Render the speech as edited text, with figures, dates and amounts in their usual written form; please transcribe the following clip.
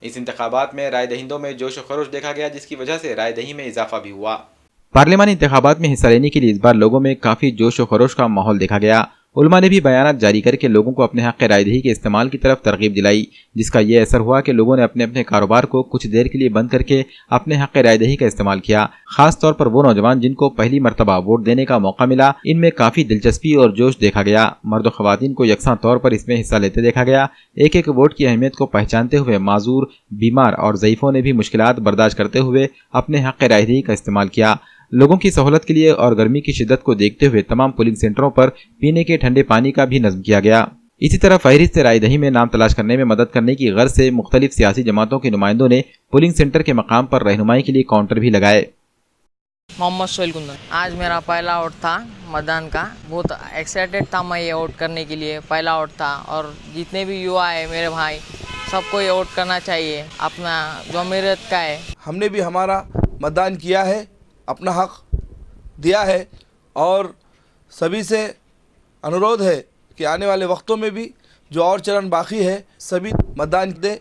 اس انتخابات میں رائے دہندوں میں جوش و خروش دیکھا گیا، جس کی وجہ سے رائے دہی میں اضافہ بھی ہوا۔ پارلیمانی انتخابات میں حصہ لینے کے لیے اس بار لوگوں میں کافی جوش و خروش کا ماحول دیکھا گیا۔ علماء نے بھی بیانات جاری کر کے لوگوں کو اپنے حق رائے دہی کے استعمال کی طرف ترغیب دلائی، جس کا یہ اثر ہوا کہ لوگوں نے اپنے اپنے کاروبار کو کچھ دیر کے لیے بند کر کے اپنے حق رائے دہی کا استعمال کیا۔ خاص طور پر وہ نوجوان جن کو پہلی مرتبہ ووٹ دینے کا موقع ملا، ان میں کافی دلچسپی اور جوش دیکھا گیا۔ مرد و خواتین کو یکساں طور پر اس میں حصہ لیتے دیکھا گیا۔ ایک ایک ووٹ کی اہمیت کو پہچانتے ہوئے معذور، بیمار اور ضعیفوں نے بھی مشکلات برداشت کرتے ہوئے اپنے حق رائے دہی کا استعمال کیا۔ لوگوں کی سہولت کے لیے اور گرمی کی شدت کو دیکھتے ہوئے تمام پولنگ سینٹروں پر پینے کے ٹھنڈے پانی کا بھی نظم کیا گیا۔ اسی طرح فہرست رائے دہی میں نام تلاش کرنے میں مدد کرنے کی غرض سے مختلف سیاسی جماعتوں کے نمائندوں نے پولنگ سینٹر کے مقام پر رہنمائی کے لیے کاؤنٹر بھی لگائے۔ محمد سہیل کندن، آج میرا پہلا ووٹ تھا متدان کا، بہت ایکسائٹیڈ تھا میں یہ ووٹ کرنے کے لیے، پہلا ووٹ تھا، اور جتنے بھی یوا ہے میرے بھائی سب کو یہ ووٹ کرنا چاہیے، اپنا جمہوریت کا ہے۔ ہم نے بھی ہمارا متدان کیا ہے، اپنا حق دیا ہے، اور سبھی سے انورودھ ہے کہ آنے والے وقتوں میں بھی جو اور چرن باقی ہے سبھی متدان دیں۔